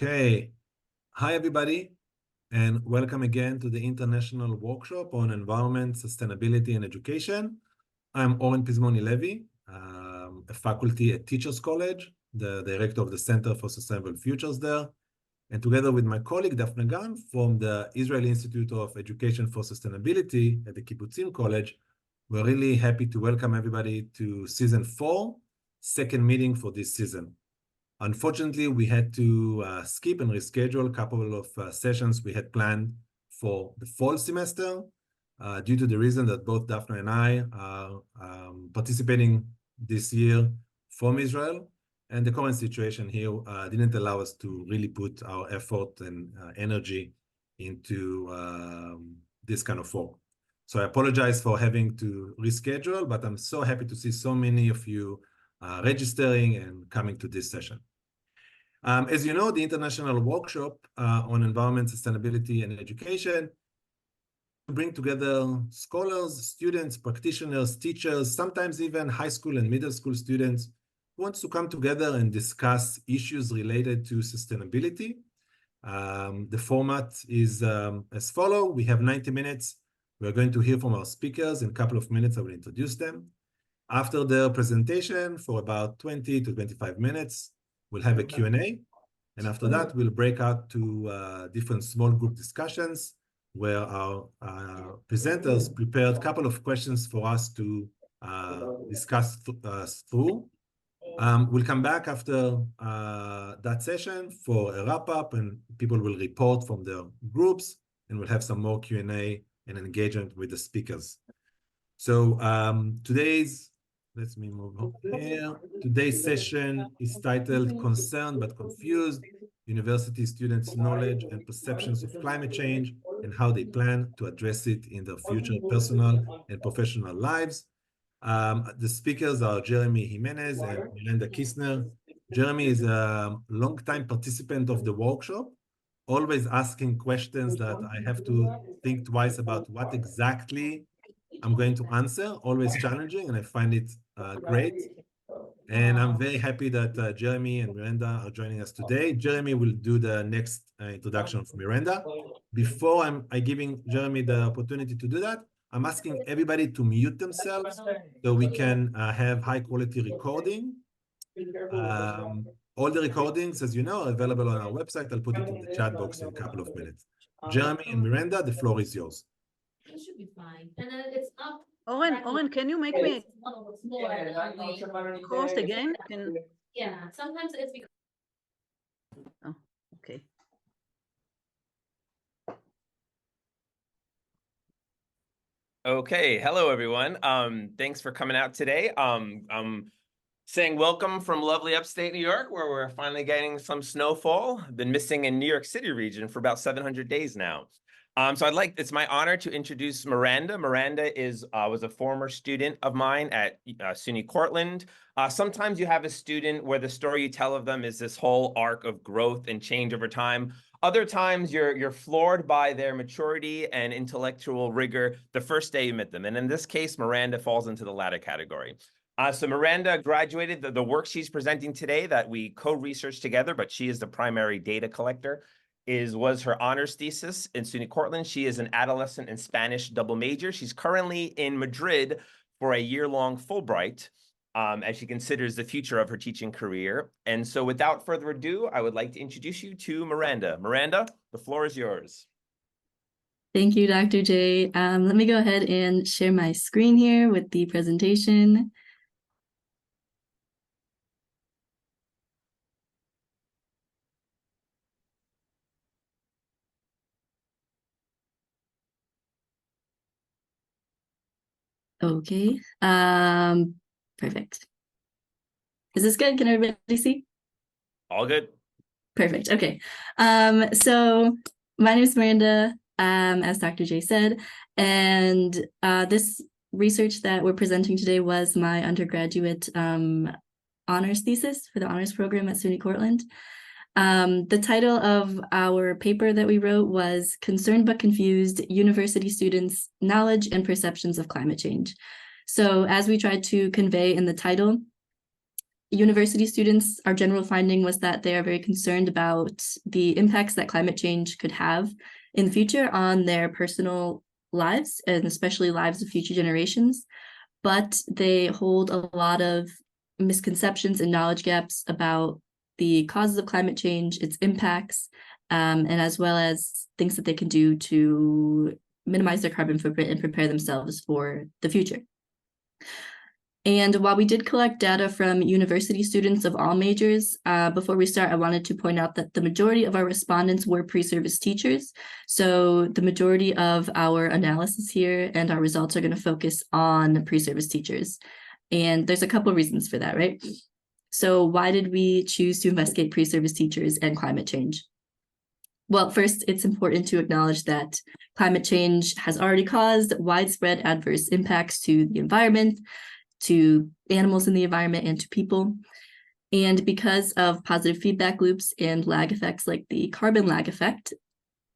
Okay. Hi, everybody, and welcome again to the International Workshop on Environment, Sustainability, and Education. I'm Oren Pizmoni-Levy, a faculty at Teachers College, the director of the Center for Sustainable Futures there, and together with my colleague, Daphne Gan, from the Israeli Institute of Education for Sustainability at the Kibbutzim College, we're really happy to welcome everybody to Season 4, second meeting for this season. Unfortunately, we had to skip and reschedule a couple of sessions we had planned for the fall semester due to the reason that both Daphne and I are participating this year from Israel. And the current situation here didn't allow us to really put our effort and energy into this kind of work. So I apologize for having to reschedule, but I'm so happy to see so many of you registering and coming to this session. As you know, the International Workshop on Environment, Sustainability, and Education bring together scholars, students, practitioners, teachers, sometimes even high school and middle school students who want to come together and discuss issues related to sustainability. The format is as follows. We have 90 minutes. We're going to hear from our speakers. In a couple of minutes, I will introduce them. After their presentation, for about 20 to 25 minutes, we'll have a Q&A, and after that, we'll break out to different small group discussions where our presenters prepared a couple of questions for us to discuss through. We'll come back after that session for a wrap-up, and people will report from their groups, and we'll have some more Q&A and engagement with the speakers. So let me move on here. Today's session is titled Concerned but Confused, University Students' Knowledge and Perceptions of Climate Change and How They Plan to Address It in Their Future Personal and Professional Lives. The speakers are Jeremy Jimenez and Miranda Kistner. Jeremy is a longtime participant of the workshop, always asking questions that I have to think twice about what exactly I'm going to answer, always challenging, and I find it great. And I'm very happy that Jeremy and Miranda are joining us today. Jeremy will do the next introduction of Miranda. Before I'm giving Jeremy the opportunity to do that, I'm asking everybody to mute themselves so we can have high quality recording. All the recordings, as you know, are available on our website. I'll put it in the chat box in a couple of minutes. Jeremy and Miranda, the floor is yours. It should be fine. And then it's up. Oren, can you make me host again? Yeah, sometimes it's because. Oh, okay. Okay, hello everyone. Thanks for coming out today. I'm saying welcome from lovely upstate New York, where we're finally getting some snowfall. I've been missing in New York City region for about 700 days now. So it's my honor to introduce Miranda. Miranda was a former student of mine at SUNY Cortland. Sometimes you have a student where the story you tell of them is this whole arc of growth and change over time. Other times you're floored by their maturity and intellectual rigor the first day you met them. And in this case, Miranda falls into the latter category. So Miranda graduated, the work she's presenting today that we co-researched together, but she is the primary data collector, was her honors thesis in SUNY Cortland. She is an adolescent and Spanish double major. She's currently in Madrid for a year-long Fulbright as she considers the future of her teaching career. And so without further ado, I would like to introduce you to Miranda. Miranda, the floor is yours. Thank you, Dr. J. Let me go ahead and share my screen here with the presentation. Okay, perfect. Is this good? Can everybody see? All good. Perfect, okay. So my name is Miranda, as Dr. J said, and this research that we're presenting today was my undergraduate honors thesis for the honors program at SUNY Cortland. The title of our paper that we wrote was Concerned but Confused, University Students' Knowledge and Perceptions of Climate Change. So as we tried to convey in the title, university students, our general finding was that they are very concerned about the impacts that climate change could have in the future on their personal lives, and especially lives of future generations. But they hold a lot of misconceptions and knowledge gaps about the causes of climate change, its impacts, and as well as things that they can do to minimize their carbon footprint and prepare themselves for the future. And while we did collect data from university students of all majors, before we start, I wanted to point out that the majority of our respondents were pre-service teachers. So the majority of our analysis here and our results are going to focus on pre-service teachers. And there's a couple of reasons for that, right? So why did we choose to investigate pre-service teachers and climate change? Well, first, it's important to acknowledge that climate change has already caused widespread adverse impacts to the environment, to animals in the environment, and to people. And because of positive feedback loops and lag effects like the carbon lag effect,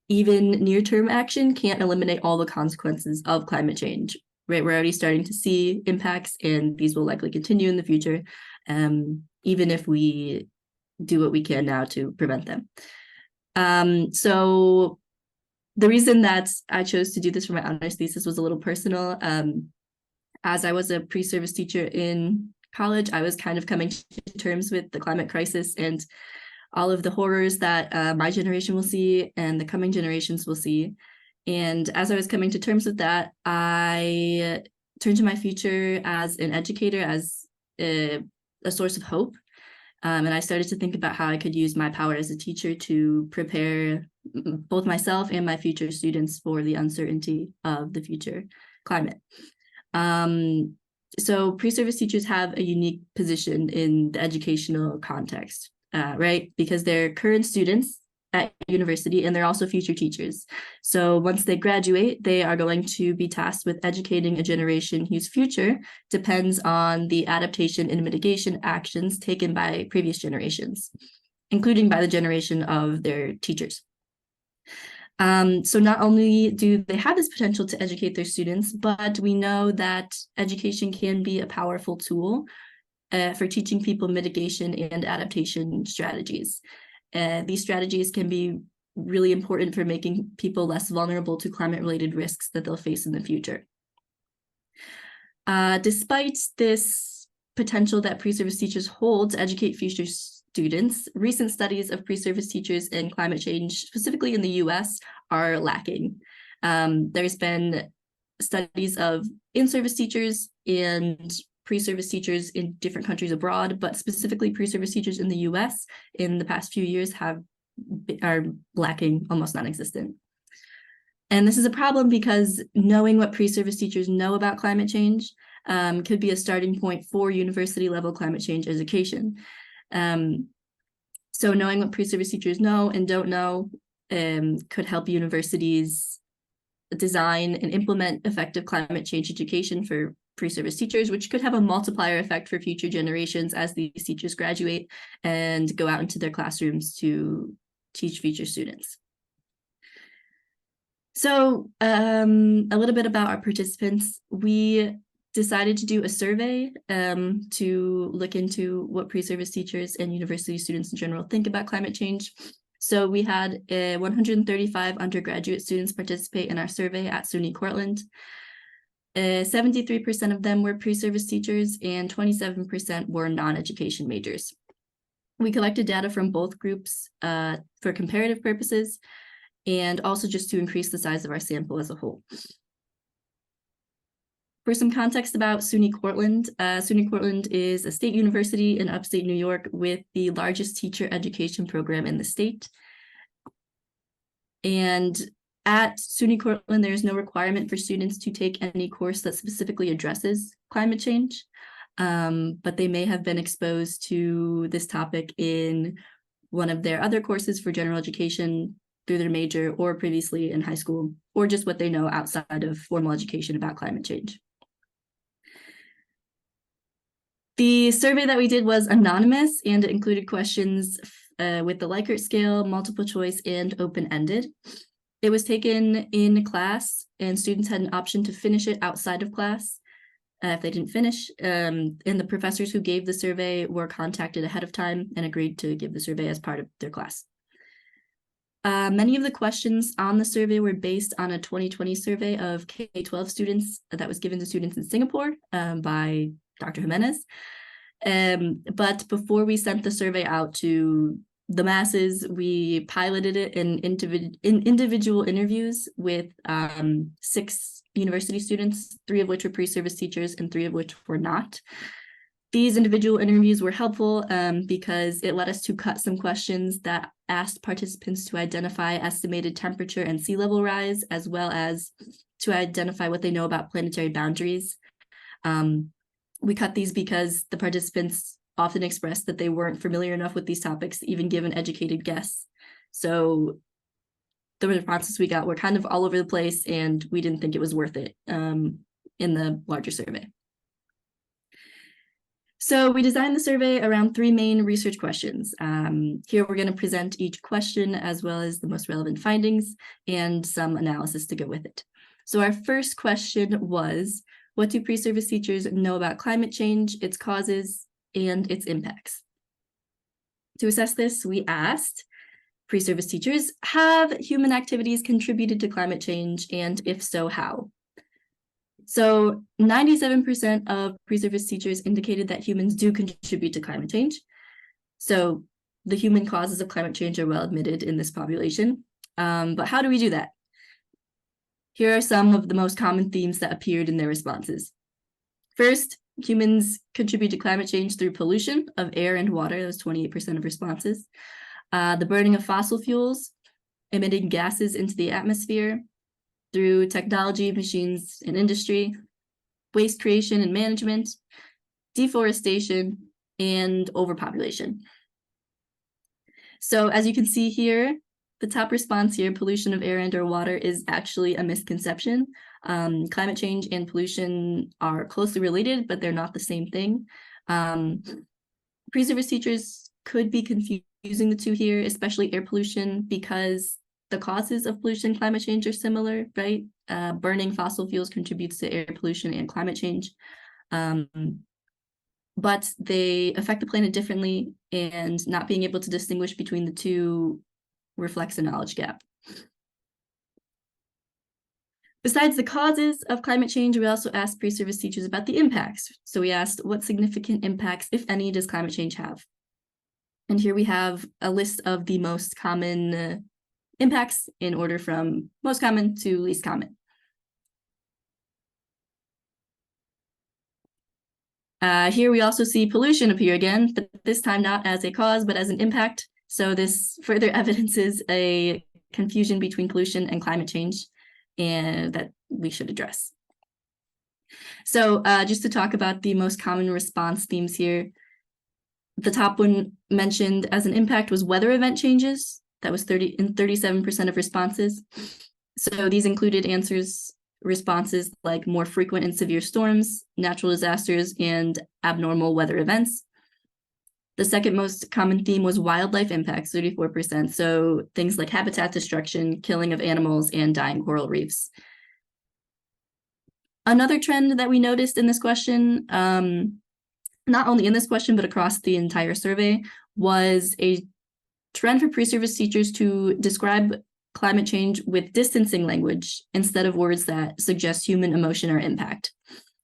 even near-term action can't eliminate all the consequences of climate change, right? We're already starting to see impacts, and these will likely continue in the future, even if we do what we can now to prevent them. So the reason that I chose to do this for my honors thesis was a little personal. As I was a pre-service teacher in college, I was kind of coming to terms with the climate crisis and all of the horrors that my generation will see and the coming generations will see. And as I was coming to terms with that, I turned to my future as an educator, as a source of hope. And I started to think about how I could use my power as a teacher to prepare both myself and my future students for the uncertainty of the future climate. So pre-service teachers have a unique position in the educational context, right? Because they're current students at university and they're also future teachers. So once they graduate, they are going to be tasked with educating a generation whose future depends on the adaptation and mitigation actions taken by previous generations, including by the generation of their teachers. So not only do they have this potential to educate their students, but we know that education can be a powerful tool for teaching people mitigation and adaptation strategies. These strategies can be really important for making people less vulnerable to climate-related risks that they'll face in the future. Despite this potential that pre-service teachers hold to educate future students, recent studies of pre-service teachers and climate change, specifically in the US, are lacking. There's been studies of in-service teachers and pre-service teachers in different countries abroad, but specifically pre-service teachers in the US in the past few years are lacking, almost non-existent. And this is a problem because knowing what pre-service teachers know about climate change could be a starting point for university-level climate change education. So knowing what pre-service teachers know and don't know could help universities design and implement effective climate change education for pre-service teachers, which could have a multiplier effect for future generations as these teachers graduate and go out into their classrooms to teach future students. So a little bit about our participants. We decided to do a survey to look into what pre-service teachers and university students in general think about climate change. So we had 135 undergraduate students participate in our survey at SUNY Cortland. 73% of them were pre-service teachers and 27% were non-education majors. We collected data from both groups for comparative purposes and also just to increase the size of our sample as a whole. For some context about SUNY Cortland is a state university in upstate New York with the largest teacher education program in the state. And at SUNY Cortland, there is no requirement for students to take any course that specifically addresses climate change, but they may have been exposed to this topic in one of their other courses for general education through their major or previously in high school, or just what they know outside of formal education about climate change. The survey that we did was anonymous and it included questions with the Likert scale, multiple choice, and open-ended. It was taken in class and students had an option to finish it outside of class. if they didn't finish. And the professors who gave the survey were contacted ahead of time and agreed to give the survey as part of their class. Many of the questions on the survey were based on a 2020 survey of K-12 students that was given to students in Singapore by Dr. Jimenez. But before we sent the survey out to the masses, we piloted it in individual interviews with 6 university students, 3 of which were pre-service teachers and 3 of which were not. These individual interviews were helpful because it led us to cut some questions that asked participants to identify estimated temperature and sea level rise, as well as to identify what they know about planetary boundaries. We cut these because the participants often expressed that they weren't familiar enough with these topics to even give an educated guess. So the responses we got were kind of all over the place, and we didn't think it was worth it in the larger survey. So we designed the survey around 3 main research questions. Here we're going to present each question as well as the most relevant findings and some analysis to go with it. So our first question was, what do pre-service teachers know about climate change, its causes, and its impacts? To assess this, we asked pre-service teachers, have human activities contributed to climate change, and if so, how? So 97% of pre-service teachers indicated that humans do contribute to climate change. So the human causes of climate change are well admitted in this population. But how do we do that? Here are some of the most common themes that appeared in their responses. First, humans contribute to climate change through pollution of air and water. That was 28% of responses. The burning of fossil fuels, emitting gases into the atmosphere, through technology, machines, and industry, waste creation and management, deforestation, and overpopulation. So as you can see here, the top response here, pollution of air and or water, is actually a misconception. Climate change and pollution are closely related, but they're not the same thing. Pre-service teachers could be confusing the 2 here, especially air pollution, because the causes of pollution and climate change are similar, right? Burning fossil fuels contributes to air pollution and climate change. But they affect the planet differently, and not being able to distinguish between the 2 reflects a knowledge gap. Besides the causes of climate change, we also asked pre-service teachers about the impacts. So we asked, what significant impacts, if any, does climate change have? And here we have a list of the most common impacts in order from most common to least common. Here we also see pollution appear again, but this time not as a cause, but as an impact. So this further evidences a confusion between pollution and climate change, and that we should address. So just to talk about the most common response themes here, the top one mentioned as an impact was weather event changes. That was 37% of responses. So these included responses like more frequent and severe storms, natural disasters, and abnormal weather events. The second most common theme was wildlife impacts, 34%. So things like habitat destruction, killing of animals, and dying coral reefs. Another trend that we noticed in this question, not only in this question, but across the entire survey, was a trend for pre-service teachers to describe climate change with distancing language instead of words that suggest human emotion or impact.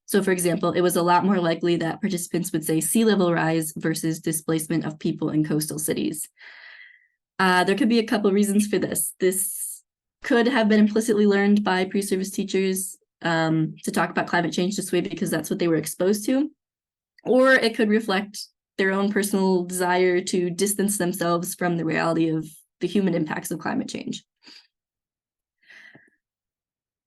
So for example, it was a lot more likely that participants would say sea level rise versus displacement of people in coastal cities. There could be a couple reasons for this. This could have been implicitly learned by pre-service teachers to talk about climate change this way because that's what they were exposed to, or it could reflect their own personal desire to distance themselves from the reality of the human impacts of climate change.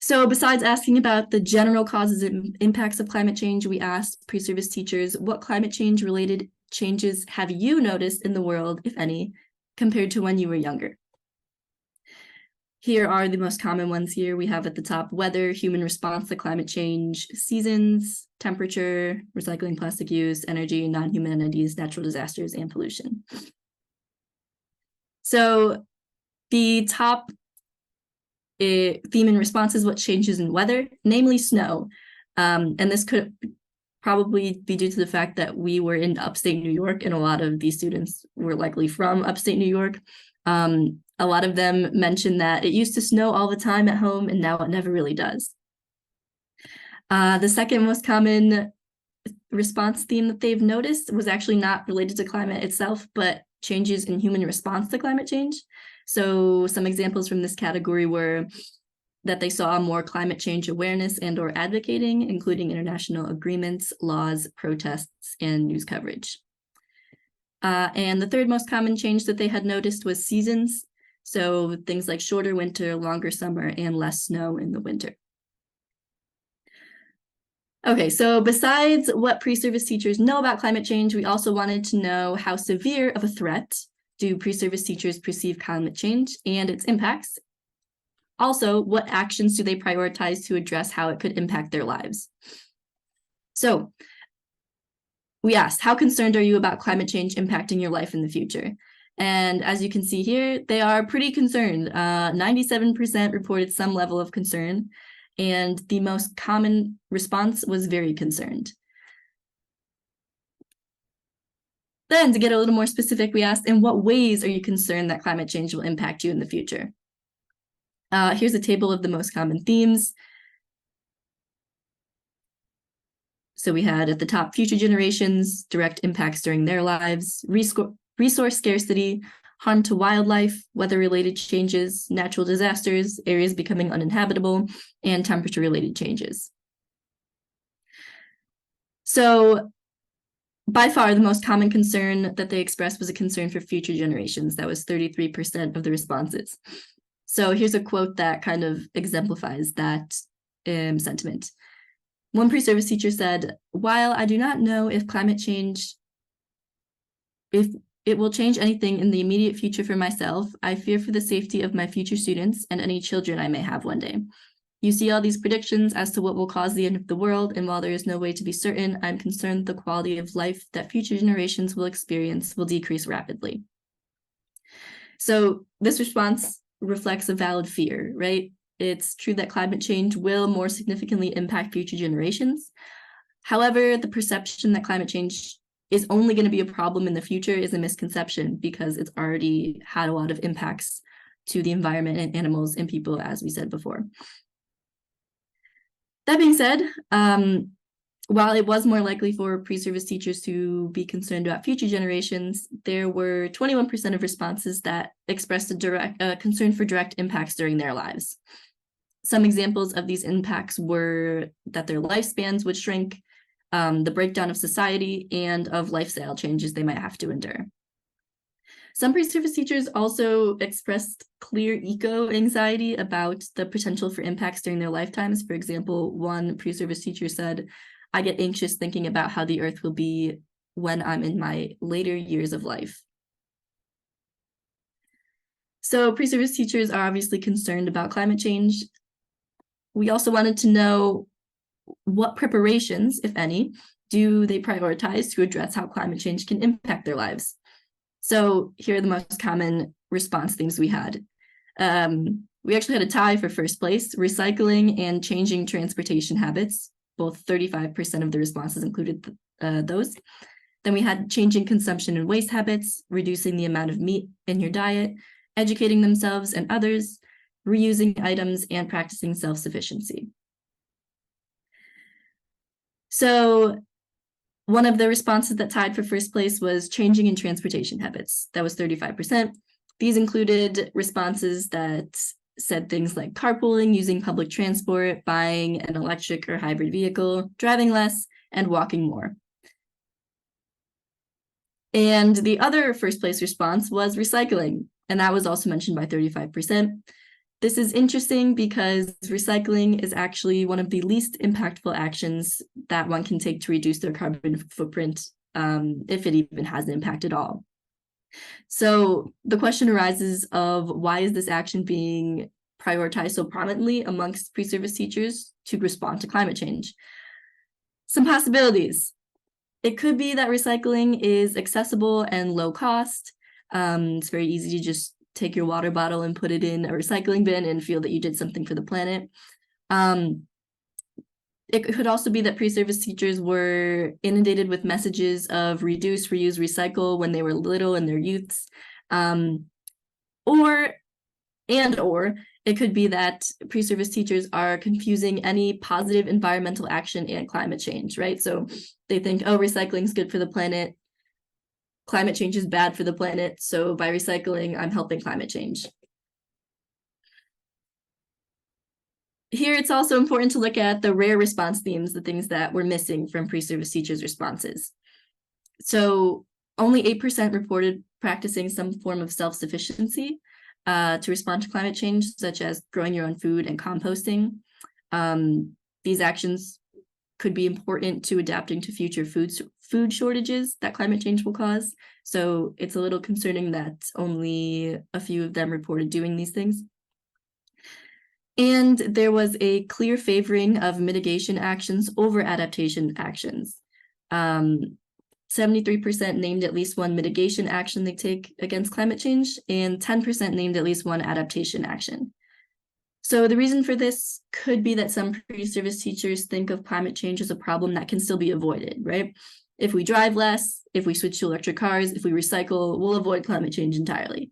So besides asking about the general causes and impacts of climate change, we asked pre-service teachers, what climate change related changes have you noticed in the world, if any, compared to when you were younger? Here are the most common ones here. We have at the top weather, human response to climate change, seasons, temperature, recycling plastic use, energy, non-human entities, natural disasters, and pollution. So the top theme in response is what changes in weather, namely snow. And this could probably be due to the fact that we were in upstate New York, and a lot of these students were likely from upstate New York. A lot of them mentioned that it used to snow all the time at home, and now it never really does. The second most common response theme that they've noticed was actually not related to climate itself, but changes in human response to climate change. So some examples from this category were that they saw more climate change awareness and or advocating, including international agreements, laws, protests, and news coverage. And the third most common change that they had noticed was seasons. So things like shorter winter, longer summer, and less snow in the winter. Okay, so besides what pre-service teachers know about climate change, we also wanted to know how severe of a threat do pre-service teachers perceive climate change and its impacts. Also, what actions do they prioritize to address how it could impact their lives? So we asked, how concerned are you about climate change impacting your life in the future? And as you can see here, they are pretty concerned. 97% reported some level of concern, and the most common response was very concerned. Then, to get a little more specific, we asked, in what ways are you concerned that climate change will impact you in the future? Here's a table of the most common themes. So we had at the top, future generations, direct impacts during their lives, resource scarcity, harm to wildlife, weather-related changes, natural disasters, areas becoming uninhabitable, and temperature-related changes. So by far, the most common concern that they expressed was a concern for future generations. That was 33% of the responses. So here's a quote that kind of exemplifies that sentiment. One pre-service teacher said, "While I do not know if climate change, if it will change anything in the immediate future for myself, I fear for the safety of my future students and any children I may have one day. You see all these predictions as to what will cause the end of the world, and while there is no way to be certain, I'm concerned the quality of life that future generations will experience will decrease rapidly." So this response reflects a valid fear, right? It's true that climate change will more significantly impact future generations. However, the perception that climate change is only going to be a problem in the future is a misconception, because it's already had a lot of impacts to the environment and animals and people, as we said before. That being said, while it was more likely for pre-service teachers to be concerned about future generations, there were 21% of responses that expressed a concern for direct impacts during their lives. Some examples of these impacts were that their lifespans would shrink, the breakdown of society, and of lifestyle changes they might have to endure. Some pre-service teachers also expressed clear eco-anxiety about the potential for impacts during their lifetimes. For example, one pre-service teacher said, "I get anxious thinking about how the earth will be when I'm in my later years of life." So pre-service teachers are obviously concerned about climate change. We also wanted to know what preparations, if any, do they prioritize to address how climate change can impact their lives. So here are the most common response themes we had. We actually had a tie for first place: recycling and changing transportation habits. Both 35% of the responses included those. Then we had changing consumption and waste habits, reducing the amount of meat in your diet, educating themselves and others, reusing items, and practicing self-sufficiency. So one of the responses that tied for first place was changing in transportation habits. That was 35%. These included responses that said things like carpooling, using public transport, buying an electric or hybrid vehicle, driving less, and walking more. And the other first place response was recycling, and that was also mentioned by 35%. This is interesting because recycling is actually one of the least impactful actions that one can take to reduce their carbon footprint, if it even has an impact at all. So the question arises of, why is this action being prioritized so prominently amongst pre-service teachers to respond to climate change? Some possibilities. It could be that recycling is accessible and low cost. It's very easy to just take your water bottle and put it in a recycling bin and feel that you did something for the planet. It could also be that pre-service teachers were inundated with messages of reduce, reuse, recycle when they were little in their youths. Or it could be that pre-service teachers are confusing any positive environmental action and climate change, right? So they think, oh, recycling is good for the planet. Climate change is bad for the planet. So by recycling, I'm helping climate change. Here, it's also important to look at the rare response themes, the things that were missing from pre-service teachers' responses. So only 8% reported practicing some form of self-sufficiency to respond to climate change, such as growing your own food and composting. These actions could be important to adapting to future food shortages that climate change will cause. So it's a little concerning that only a few of them reported doing these things. And there was a clear favoring of mitigation actions over adaptation actions. 73% named at least one mitigation action they take against climate change, and 10% named at least one adaptation action. So the reason for this could be that some pre-service teachers think of climate change as a problem that can still be avoided, right? If we drive less, if we switch to electric cars, if we recycle, we'll avoid climate change entirely.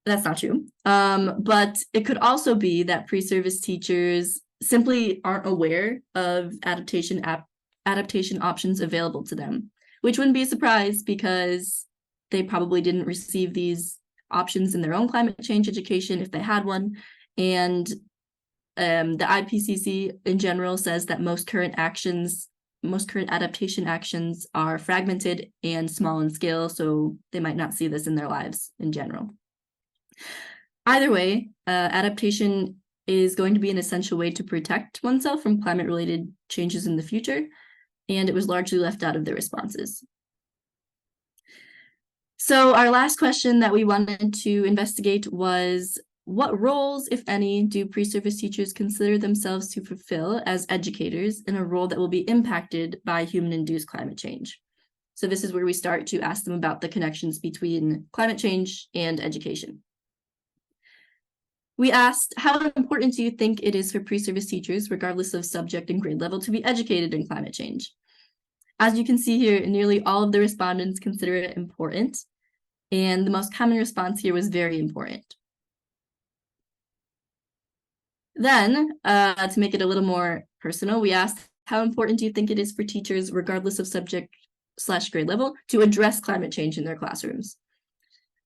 That's not true. But it could also be that pre-service teachers simply aren't aware of adaptation options available to them, which wouldn't be a surprise because they probably didn't receive these options in their own climate change education if they had one. And the IPCC in general says that most current adaptation actions are fragmented and small in scale, so they might not see this in their lives in general. Either way, adaptation is going to be an essential way to protect oneself from climate-related changes in the future, and it was largely left out of their responses. So our last question that we wanted to investigate was, what roles, if any, do pre-service teachers consider themselves to fulfill as educators in a role that will be impacted by human-induced climate change? So this is where we start to ask them about the connections between climate change and education. We asked, how important do you think it is for pre-service teachers, regardless of subject and grade level, to be educated in climate change? As you can see here, nearly all of the respondents consider it important, and the most common response here was very important. Then, to make it a little more personal, we asked, how important do you think it is for teachers, regardless of subject/grade level, to address climate change in their classrooms?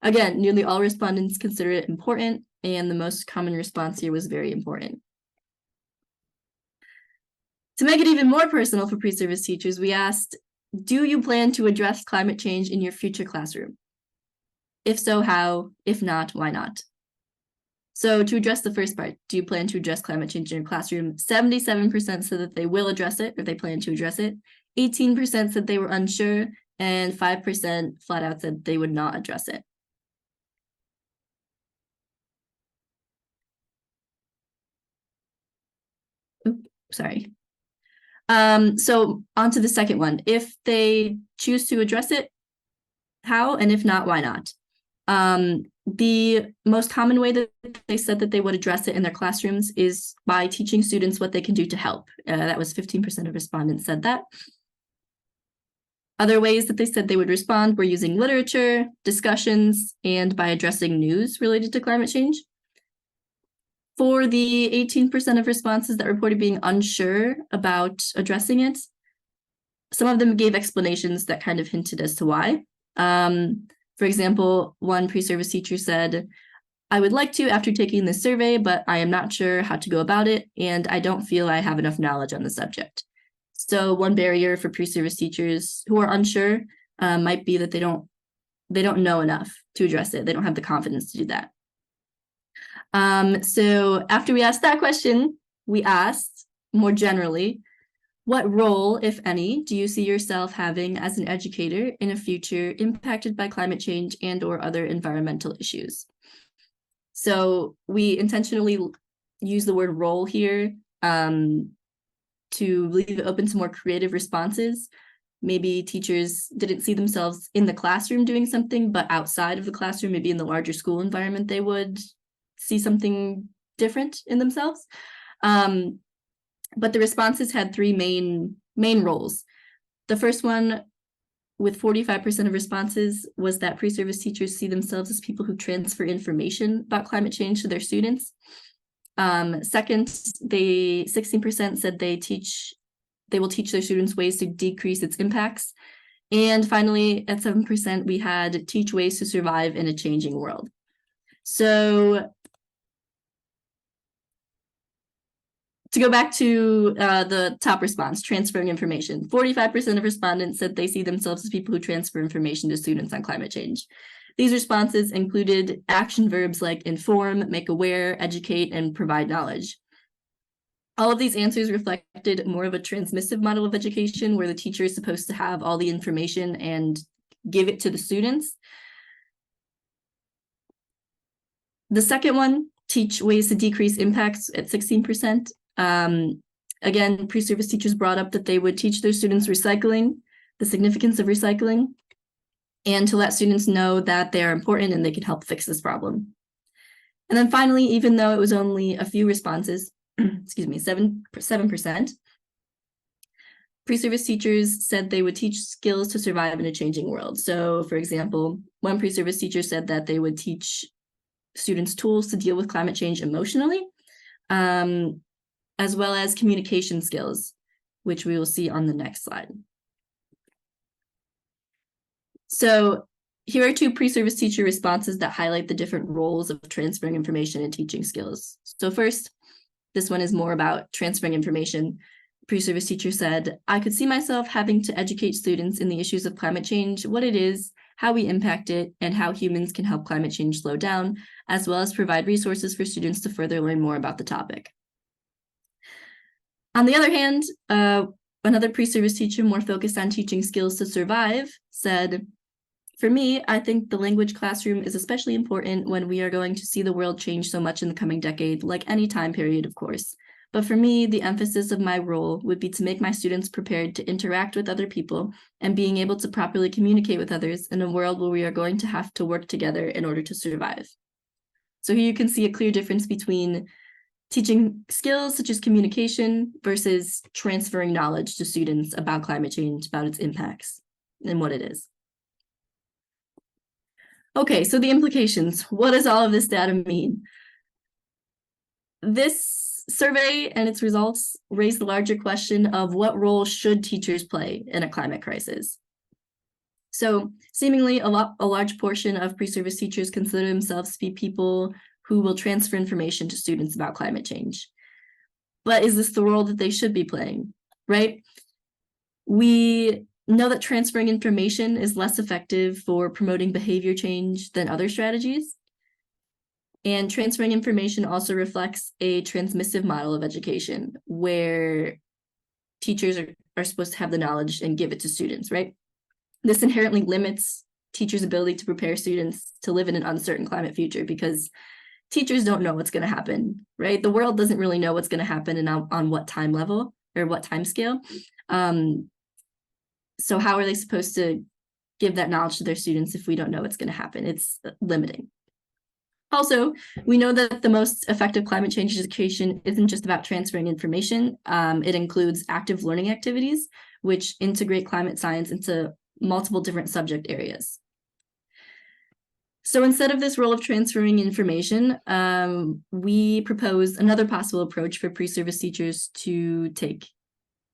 Again, nearly all respondents consider it important, and the most common response here was very important. To make it even more personal for pre-service teachers, we asked, do you plan to address climate change in your future classroom? If so, how? If not, why not? So to address the first part, do you plan to address climate change in your classroom? 77% said that they will address it, or they plan to address it. 18% said they were unsure, and 5% flat out said they would not address it. Oops, sorry. So on to the second one. If they choose to address it, how? And if not, why not? The most common way that they said that they would address it in their classrooms is by teaching students what they can do to help. That was 15% of respondents said that. Other ways that they said they would respond were using literature, discussions, and by addressing news related to climate change. For the 18% of responses that reported being unsure about addressing it, some of them gave explanations that kind of hinted as to why. For example, one pre-service teacher said, I would like to after taking this survey, but I am not sure how to go about it, and I don't feel I have enough knowledge on the subject. So one barrier for pre-service teachers who are unsure might be that they don't know enough to address it. They don't have the confidence to do that. So after we asked that question, we asked more generally, what role, if any, do you see yourself having as an educator in a future impacted by climate change and or other environmental issues? So we intentionally use the word role here to leave it open to more creative responses. Maybe teachers didn't see themselves in the classroom doing something, but outside of the classroom, maybe in the larger school environment, they would see something different in themselves. But the responses had three main roles. The first one, with 45% of responses, was that pre-service teachers see themselves as people who transfer information about climate change to their students. Second, 16% said they will teach their students ways to decrease its impacts. And finally, at 7%, we had teach ways to survive in a changing world. So to go back to the top response, transferring information, 45% of respondents said they see themselves as people who transfer information to students on climate change. These responses included action verbs like inform, make aware, educate, and provide knowledge. All of these answers reflected more of a transmissive model of education where the teacher is supposed to have all the information and give it to the students. The second one, teach ways to decrease impacts at 16%. Again, pre-service teachers brought up that they would teach their students recycling, the significance of recycling, and to let students know that they are important and they can help fix this problem. And then finally, even though it was only a few responses, 7%, pre-service teachers said they would teach skills to survive in a changing world. So, for example, one pre-service teacher said that they would teach students tools to deal with climate change emotionally, as well as communication skills, which we will see on the next slide. So here are two pre-service teacher responses that highlight the different roles of transferring information and teaching skills. So first, this one is more about transferring information. Pre-service teacher said, I could see myself having to educate students in the issues of climate change, what it is, how we impact it, and how humans can help climate change slow down, as well as provide resources for students to further learn more about the topic. On the other hand, another pre-service teacher more focused on teaching skills to survive said, for me, I think the language classroom is especially important when we are going to see the world change so much in the coming decade, like any time period, of course. But for me, the emphasis of my role would be to make my students prepared to interact with other people and being able to properly communicate with others in a world where we are going to have to work together in order to survive. So here you can see a clear difference between teaching skills such as communication versus transferring knowledge to students about climate change, about its impacts, and what it is. Okay, so the implications. What does all of this data mean? This survey and its results raise the larger question of what role should teachers play in a climate crisis? So seemingly a large portion of pre-service teachers consider themselves to be people who will transfer information to students about climate change. But is this the role that they should be playing, right? We know that transferring information is less effective for promoting behavior change than other strategies. And transferring information also reflects a transmissive model of education where teachers are supposed to have the knowledge and give it to students, right? This inherently limits teachers' ability to prepare students to live in an uncertain climate future because teachers don't know what's going to happen, right? The world doesn't really know what's going to happen and on what time level or what time scale. So how are they supposed to give that knowledge to their students if we don't know what's going to happen? It's limiting. Also, we know that the most effective climate change education isn't just about transferring information. It includes active learning activities, which integrate climate science into multiple different subject areas. So instead of this role of transferring information, we propose another possible approach for pre-service teachers to take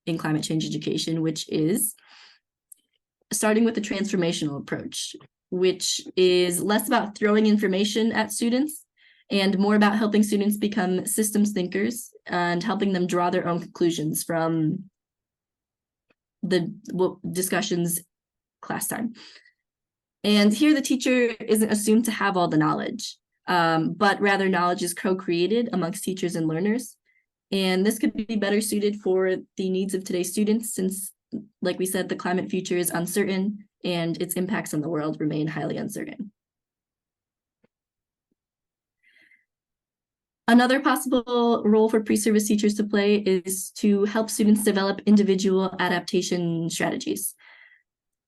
in climate change education, which is starting with a transformational approach, which is less about throwing information at students and more about helping students become systems thinkers and helping them draw their own conclusions from the discussions class time. And here the teacher isn't assumed to have all the knowledge, but rather knowledge is co-created amongst teachers and learners. And this could be better suited for the needs of today's students since, like we said, the climate future is uncertain and its impacts on the world remain highly uncertain. Another possible role for pre-service teachers to play is to help students develop individual adaptation strategies.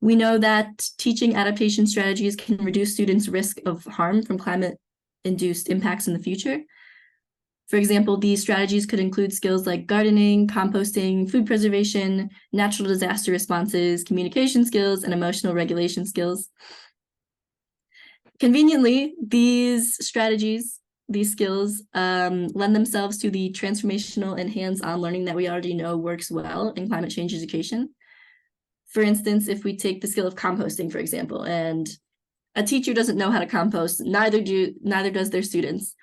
We know that teaching adaptation strategies can reduce students' risk of harm from climate-induced impacts in the future. For example, these strategies could include skills like gardening, composting, food preservation, natural disaster responses, communication skills, and emotional regulation skills. Conveniently, these strategies, these skills, lend themselves to the transformational and hands-on learning that we already know works well in climate change education. For instance, if we take the skill of composting, for example, and a teacher doesn't know how to compost, neither does their students.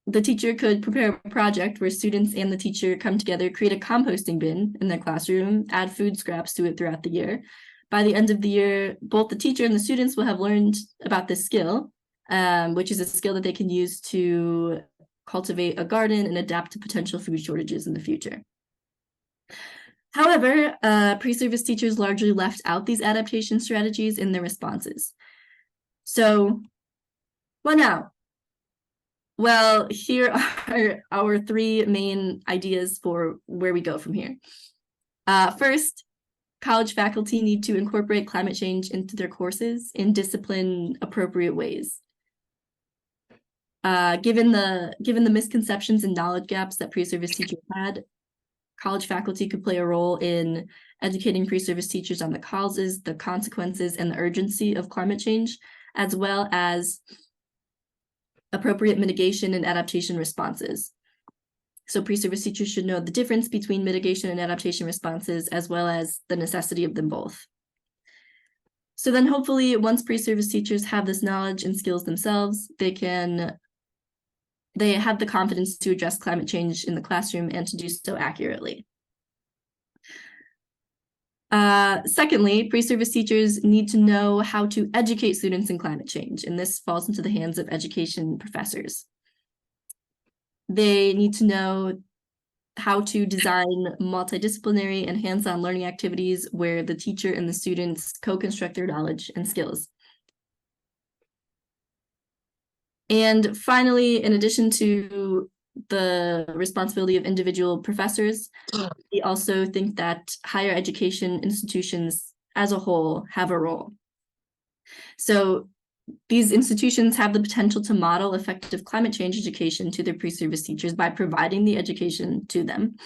The teacher could prepare a project where students and the teacher come together, create a composting bin in their classroom, add food scraps to it throughout the year. By the end of the year, both the teacher and the students will have learned about this skill, which is a skill that they can use to cultivate a garden and adapt to potential food shortages in the future. However, pre-service teachers largely left out these adaptation strategies in their responses. So, what now? Well, here are our three main ideas for where we go from here. First, college faculty need to incorporate climate change into their courses in discipline-appropriate ways. Given the misconceptions and knowledge gaps that pre-service teachers had, college faculty could play a role in educating pre-service teachers on the causes, the consequences, and the urgency of climate change, as well as appropriate mitigation and adaptation responses. So pre-service teachers should know the difference between mitigation and adaptation responses, as well as the necessity of them both. So then hopefully once pre-service teachers have this knowledge and skills themselves, they have the confidence to address climate change in the classroom and to do so accurately. Secondly, pre-service teachers need to know how to educate students in climate change, and this falls into the hands of education professors. They need to know how to design multidisciplinary and hands-on learning activities where the teacher and the students co-construct their knowledge and skills. And finally, in addition to the responsibility of individual professors, we also think that higher education institutions as a whole have a role. So these institutions have the potential to model effective climate change education to their pre-service teachers by providing the education to them.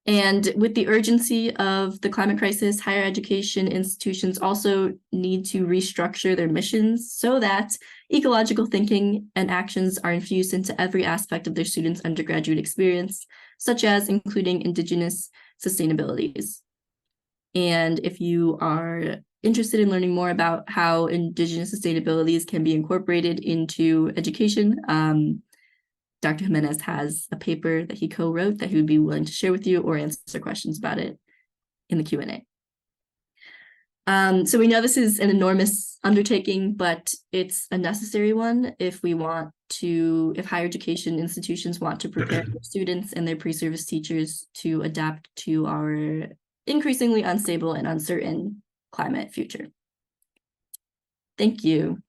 And with the urgency of the climate crisis, higher education institutions also need to restructure their missions so that ecological thinking and actions are infused into every aspect of their students' undergraduate experience, such as including Indigenous sustainabilities. And if you are interested in learning more about how Indigenous sustainabilities can be incorporated into education, Dr. Jimenez has a paper that he co-wrote that he would be willing to share with you or answer questions about it in the Q&A. So we know this is an enormous undertaking, but it's a necessary one if higher education institutions want to prepare their students and their pre-service teachers to adapt to our increasingly unstable and uncertain climate future. Thank you.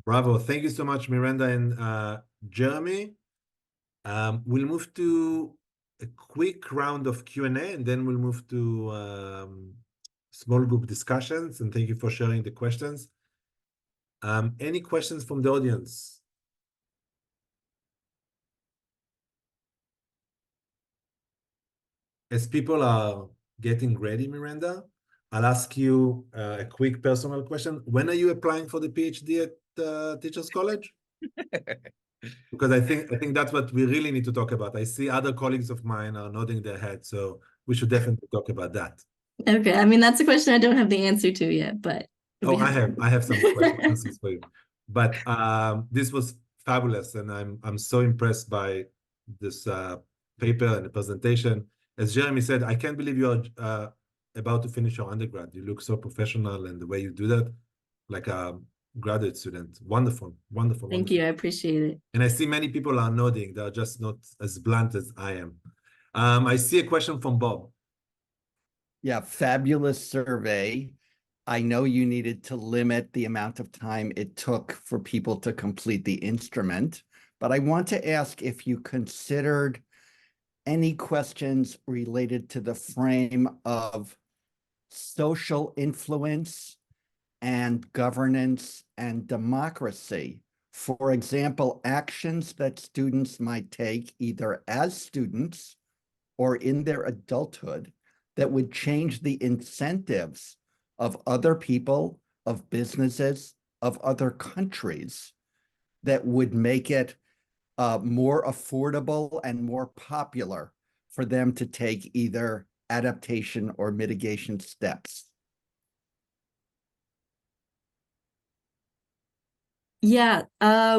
Bravo. Thank you so much, Miranda and Jeremy. We'll move to a quick round of Q&A, and then we'll move to small group discussions. And thank you for sharing the questions. Any questions from the audience? As people are getting ready, Miranda, I'll ask you a quick personal question. When are you applying for the PhD at Teachers College? Because I think that's what we really need to talk about. I see other colleagues of mine are nodding their heads, so we should definitely talk about that. Okay, I mean, that's a question I don't have the answer to yet, but. Oh, I have some questions for you. But this was fabulous, and I'm so impressed by this paper and the presentation. As Jeremy said, I can't believe you are about to finish your undergrad. You look so professional, and the way you do that, like a graduate student. Wonderful, wonderful. Thank you, I appreciate it. And I see many people are nodding. They're just not as blunt as I am. I see a question from Bob. Yeah, fabulous survey. I know you needed to limit the amount of time it took for people to complete the instrument, but I want to ask if you considered any questions related to the frame of social influence and governance and democracy. For example, actions that students might take either as students or in their adulthood that would change the incentives of other people, of businesses, of other countries, that would make it more affordable and more popular for them to take either adaptation or mitigation steps. Yeah,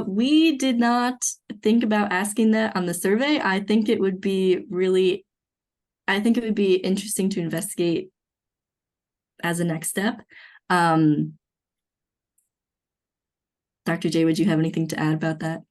we did not think about asking that on the survey. I think it would be interesting to investigate as a next step. Dr. J, would you have anything to add about that?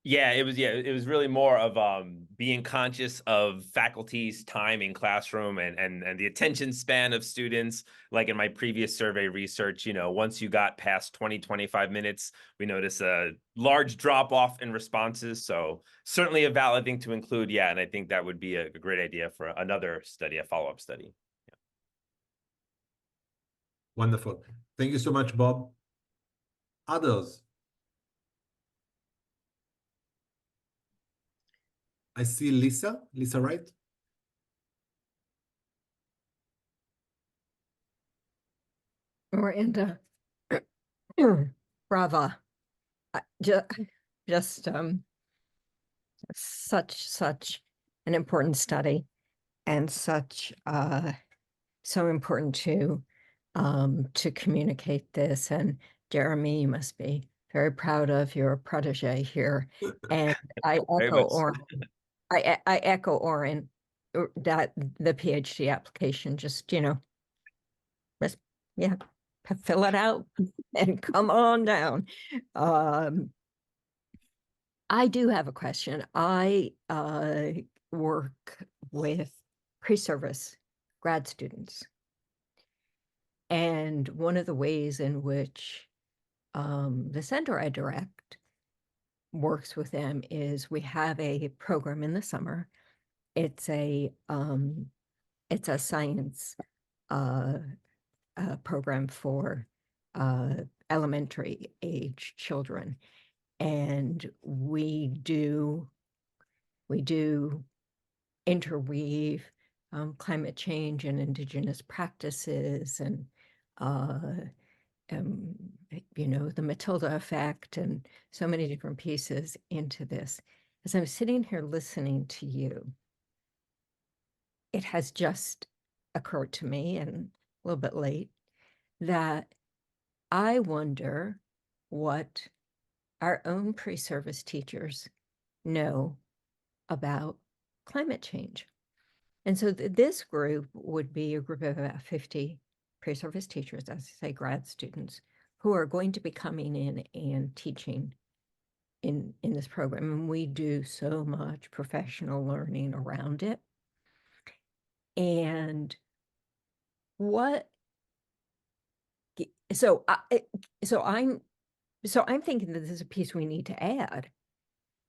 Yeah, it was really more of being conscious of faculty's time in classroom and the attention span of students. Like in my previous survey research, once you got past 20-25 minutes, we noticed a large drop off in responses. So certainly a valid thing to include. Yeah, and I think that would be a great idea for another study, a follow-up study. Yeah. Wonderful. Thank you so much, Bob. Others? I see Lisa. Lisa, right? Miranda, brava. Just such an important study, and such so important to communicate this. And Jeremy, you must be very proud of your protege here. And I echo Oren. I echo Oren that the PhD application just fill it out and come on down. I do have a question. I work with pre-service grad students. And one of the ways in which the center I direct works with them is we have a program in the summer. It's a science program for elementary age children, and we do interweave climate change and indigenous practices, and the Matilda effect, and so many different pieces into this. As I'm sitting here listening to you, it has just occurred to me, and a little bit late, that I wonder what our own pre-service teachers know about climate change. And so this group would be a group of about 50 pre-service teachers, as I say, grad students, who are going to be coming in and teaching in this program. And we do so much professional learning around it. And so I'm thinking that this is a piece we need to add,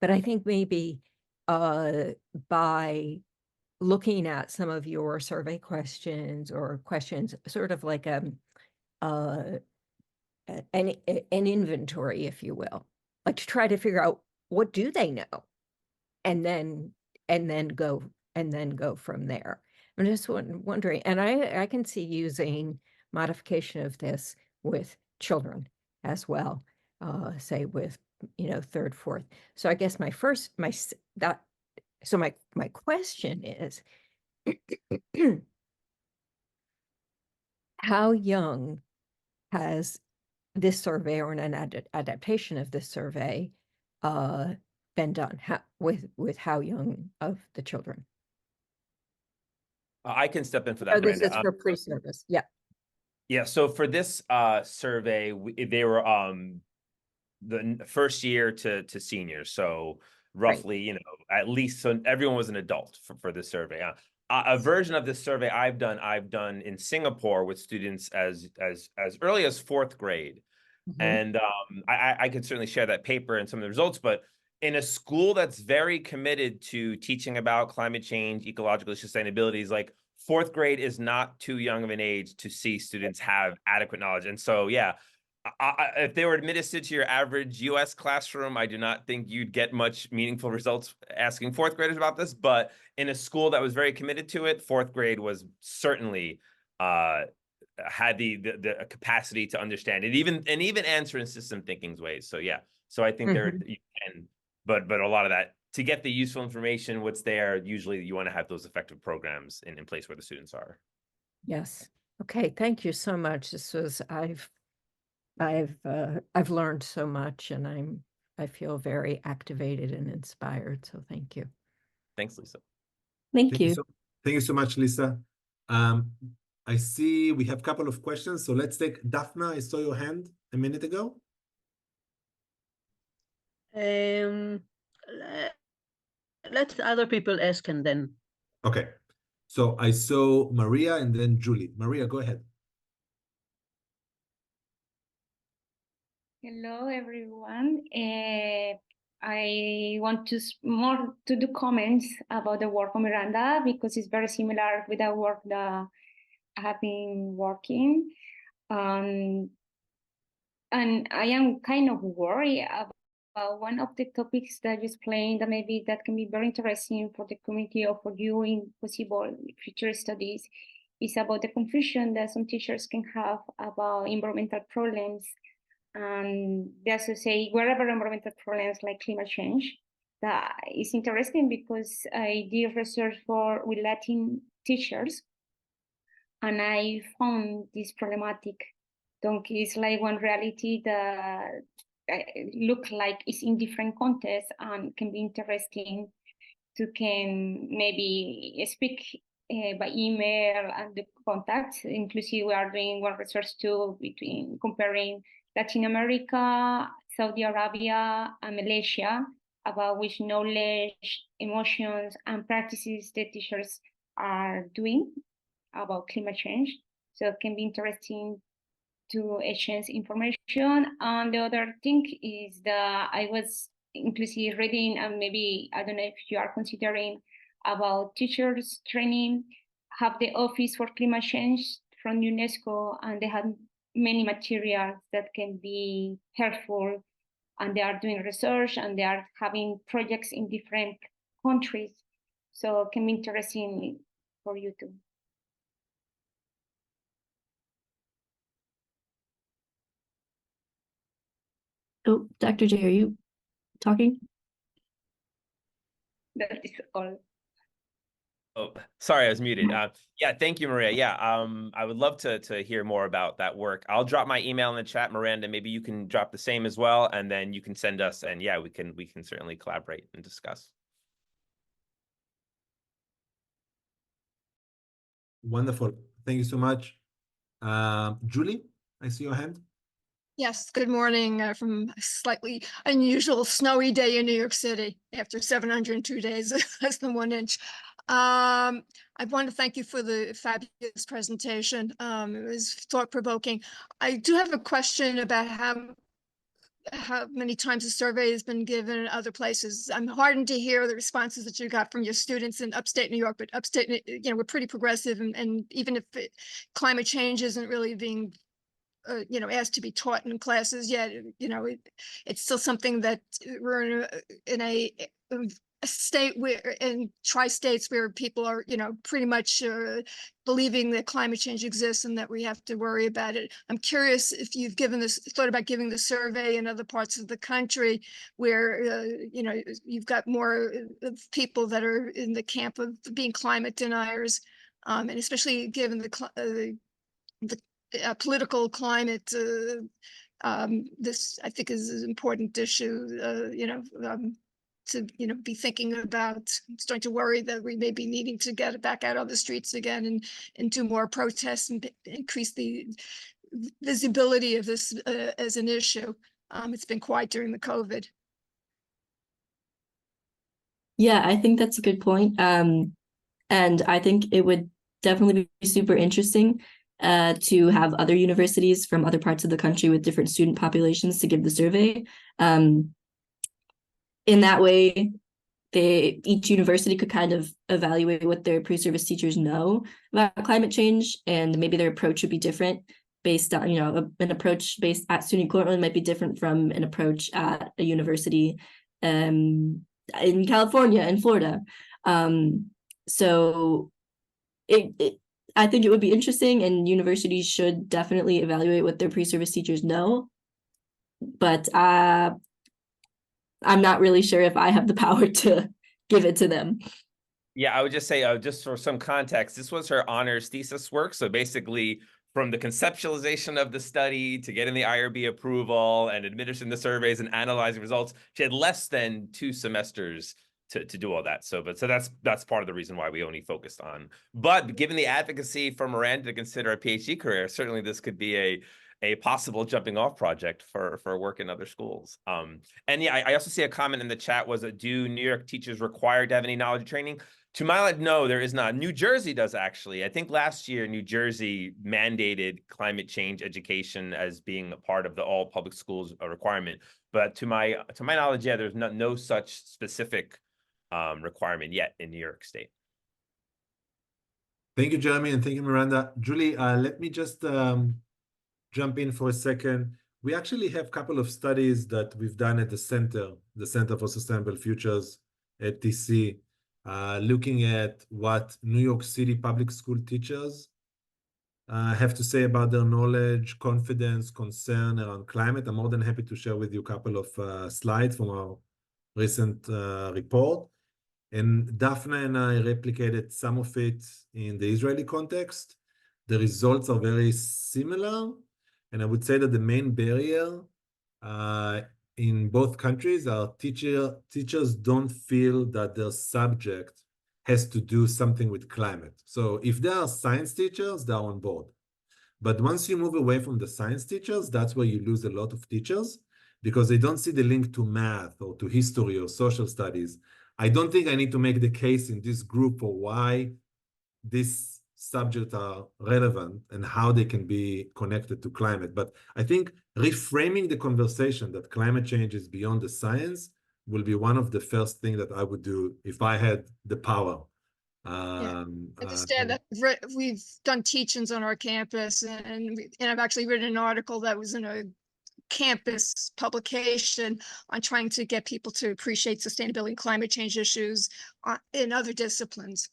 but I think maybe by looking at some of your survey questions, or questions sort of like an inventory, if you will, like to try to figure out what do they know, and then go from there. I'm just wondering, and I can see using modification of this with children as well, say with third, fourth. So I guess my question is, how young has this survey, or an adaptation of this survey, been done? With how young of the children? I can step in for that. This Miranda. is for pre-service. Yeah. Yeah. So for this survey, they were the first year to seniors. So roughly, right. At least, so everyone was an adult for this survey. A version of this survey I've done in Singapore with students as early as 4th grade. Mm-hmm. And I could certainly share that paper and some of the results, but in a school that's very committed to teaching about climate change, ecological sustainability, is like fourth grade is not too young of an age to see students have adequate knowledge. And so, yeah, if they were administered to your average US classroom, I do not think you'd get much meaningful results asking fourth graders about this. But in a school that was very committed to it, fourth grade was certainly had the capacity to understand it, even answer in system thinking's ways. So yeah, so I think there you can, but a lot of that, to get the useful information, what's there, usually you want to have those effective programs in place where the students are. Yes. Okay. Thank you so much. This was, I've learned so much, and I feel very activated and inspired. So thank you. Thanks, Lisa. Thank you. Thank you so much, Lisa. I see we have a couple of questions, so let's take Daphna. I saw your hand a minute ago. Let other people ask and then. Okay, so I saw Maria and then Julie. Maria, go ahead. Hello, everyone. I want to do comments about the work on Miranda because it's very similar with the work that I have been working. And I am kind of worried about one of the topics that you explained that maybe that can be very interesting for the community or for you in possible future studies is about the confusion that some teachers can have about environmental problems. And they associate wherever environmental problems like climate change. That is interesting because I did research with Latin teachers, and I found this problematic. It's like one reality that look like it's in different contexts and can be interesting to can maybe speak by email and the contacts. Inclusive, we are doing one research too between comparing Latin America, Saudi Arabia, and Malaysia about which knowledge, emotions, and practices the teachers are doing about climate change. So it can be interesting to exchange information. And the other thing is that I was inclusive reading, and maybe, I don't know if you are considering about teachers training, have the Office for Climate Change from UNESCO, and they have many materials that can be helpful, and they are doing research and they are having projects in different countries. So it can be interesting for you too. Oh, Dr. J, are you talking? That is all. Oh, sorry, I was muted. Yeah, thank you, Maria. Yeah, I would love to hear more about that work. I'll drop my email in the chat, Miranda. Maybe you can drop the same as well, and then you can send us, and yeah, we can certainly collaborate and discuss. Wonderful. Thank you so much. Julie, I see your hand. Yes, good morning from a slightly unusual snowy day in New York City after 702 days, less than 1 inch. I want to thank you for the fabulous presentation. It was thought-provoking. I do have a question about how many times the survey has been given in other places. I'm heartened to hear the responses that you got from your students in upstate New York, but upstate, we're pretty progressive, and even if climate change isn't really being asked to be taught in classes yet, it's still something that we're in a state where, in tri-states, where people are, pretty much believing that climate change exists and that we have to worry about it. I'm curious if you've thought about giving the survey in other parts of the country where, you've got more people that are in the camp of being climate deniers, and especially given the political climate. This, I think, is an important issue, to be thinking about. I'm starting to worry that we may be needing to get back out on the streets again and do more protests and increase the visibility of this as an issue. It's been quiet during the COVID. Yeah, I think that's a good point. And I think it would definitely be super interesting to have other universities from other parts of the country with different student populations to give the survey. In that way, each university could kind of evaluate what their pre-service teachers know about climate change, and maybe their approach would be different based on, you know, an approach based at SUNY Cortland might be different from an approach at a university in California and Florida. So I think it would be interesting, and universities should definitely evaluate what their pre-service teachers know. But I'm not really sure if I have the power to give it to them. Yeah, I would just say, just for some context, this was her honors thesis work. So basically, from the conceptualization of the study to getting the IRB approval and administering the surveys and analyzing results, she had less than 2 semesters to do all that. So that's part of the reason why we only focused on. But given the advocacy for Miranda to consider a PhD career, certainly this could be a possible jumping off project for work in other schools. And yeah, I also see a comment in the chat was, do New York teachers required to have any knowledge training? To my knowledge, no, there is not. New Jersey does, actually. I think last year, New Jersey mandated climate change education as being a part of the all public schools requirement. But to my knowledge, yeah, there's no such specific requirement yet in New York State. Thank you, Jeremy, and thank you, Miranda. Julie, let me just jump in for a second. We actually have a couple of studies that we've done at the Center for Sustainable Futures at TC, looking at what New York City public school teachers have to say about their knowledge, confidence, concern around climate. I'm more than happy to share with you a couple of slides from our recent report. And Daphne and I replicated some of it in the Israeli context. The results are very similar. And I would say that the main barrier in both countries are teachers don't feel that their subject has to do something with climate. So if they are science teachers, they're on board. But once you move away from the science teachers, that's where you lose a lot of teachers, because they don't see the link to math or to history or social studies. I don't think I need to make the case in this group for why these subjects are relevant and how they can be connected to climate. But I think reframing the conversation that climate change is beyond the science will be one of the first things that I would do if I had the power. I understand that we've done teach-ins on our campus, and I've actually written an article that was in a campus publication on trying to get people to appreciate sustainability and climate change issues in other disciplines.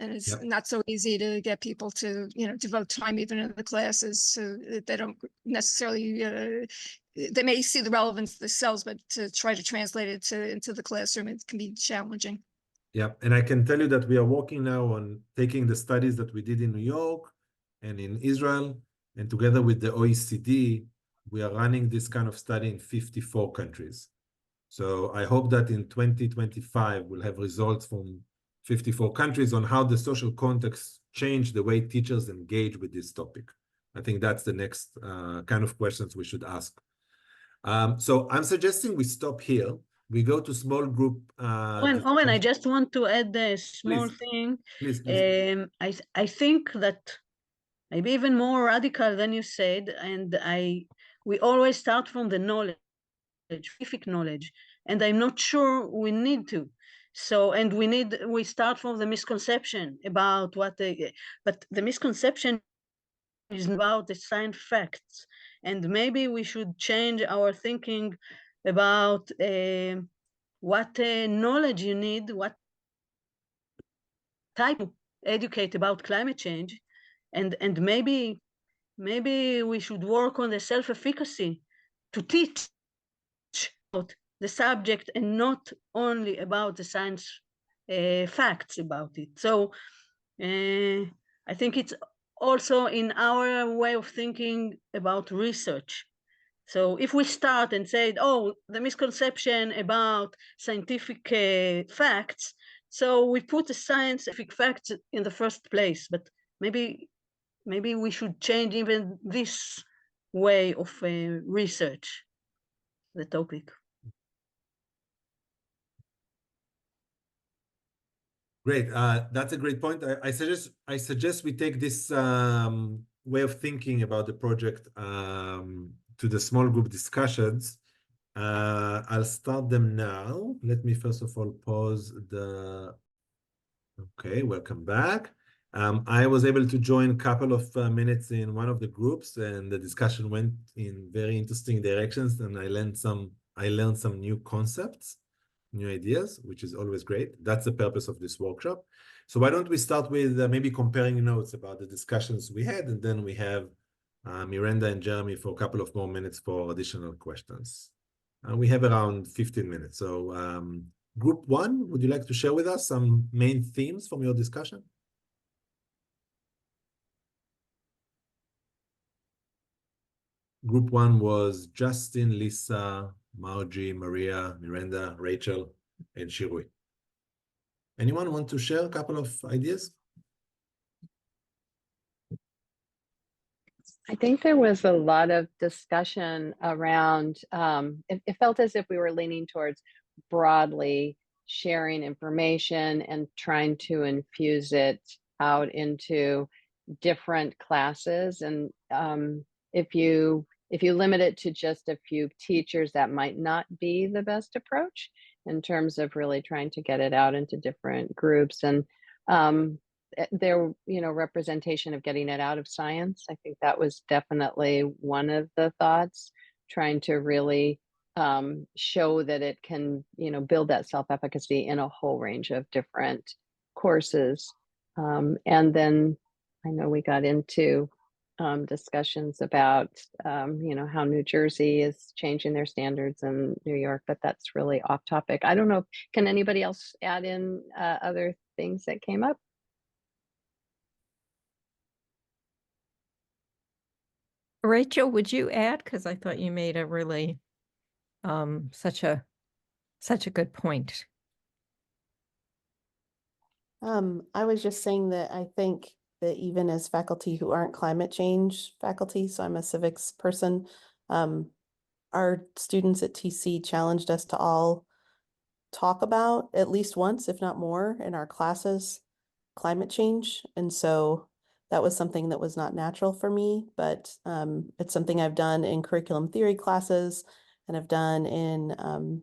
And it's not so easy to get people to, you know, devote time even in the classes, so that they don't necessarily, they may see the relevance themselves, but to try to translate it into the classroom, it can be challenging. Yeah, and I can tell you that we are working now on taking the studies that we did in New York and in Israel, and together with the OECD, we are running this kind of study in 54 countries. So I hope that in 2025, we'll have results from 54 countries on how the social context changed the way teachers engage with this topic. I think that's the next kind of questions we should ask. So I'm suggesting we stop here. We go to small group. Owen, I just want to add a small thing. Please. I think that maybe even more radical than you said, and we always start from the knowledge, scientific knowledge, and I'm not sure we need to. So, and we start from the misconception about but the misconception is about the science facts, and maybe we should change our thinking about what knowledge you need, what type to educate about climate change, and maybe we should work on the self-efficacy to teach about the subject and not only about the science facts about it. So I think it's also in our way of thinking about research. So if we start and say, oh, the misconception about scientific facts, so we put the scientific facts in the first place, but maybe we should change even this way of research the topic. Great. That's a great point. I suggest we take this way of thinking about the project to the small group discussions. I'll start them now. Let me first of all pause the. Okay, welcome back. I was able to join a couple of minutes in one of the groups, and the discussion went in very interesting directions, and I learned some new concepts, new ideas, which is always great. That's the purpose of this workshop. So why don't we start with maybe comparing notes about the discussions we had, and then we have Miranda and Jeremy for a couple of more minutes for additional questions. We have around 15 minutes. So Group 1, would you like to share with us some main themes from your discussion? Group 1 was Justin, Lisa, Margie, Maria, Miranda, Rachel, and Shirui. Anyone want to share a couple of ideas? I think there was a lot of discussion around, it felt as if we were leaning towards broadly sharing information and trying to infuse it out into different classes. And if you limit it to just a few teachers, that might not be the best approach in terms of really trying to get it out into different groups. And there, representation of getting it out of science. I think that was definitely one of the thoughts, trying to really show that it can, build that self-efficacy in a whole range of different courses. And then I know we got into discussions about, how New Jersey is changing their standards in New York, but that's really off topic. I don't know. Can anybody else add in other things that came up? Rachel, would you add? Because I thought you made a really such a good point. I was just saying that I think that even as faculty who aren't climate change faculty, so I'm a civics person, our students at TC challenged us to all talk about at least once, if not more, in our classes, climate change. And so that was something that was not natural for me, but it's something I've done in curriculum theory classes, and I've done in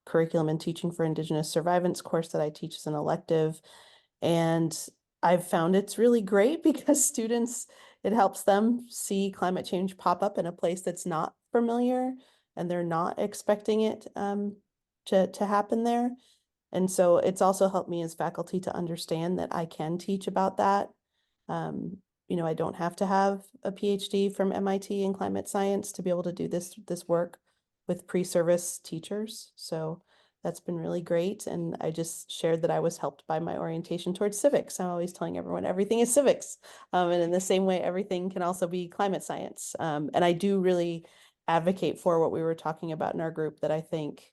curriculum and teaching for Indigenous survivance course that I teach as an elective. And I've found it's really great because students, it helps them see climate change pop up in a place that's not familiar, and they're not expecting it to happen there. And so it's also helped me as faculty to understand that I can teach about that. I don't have to have a PhD from MIT in climate science to be able to do this work with pre-service teachers. So that's been really great. And I just shared that I was helped by my orientation towards civics. I'm always telling everyone everything is civics. And in the same way, everything can also be climate science. And I do really advocate for what we were talking about in our group, that I think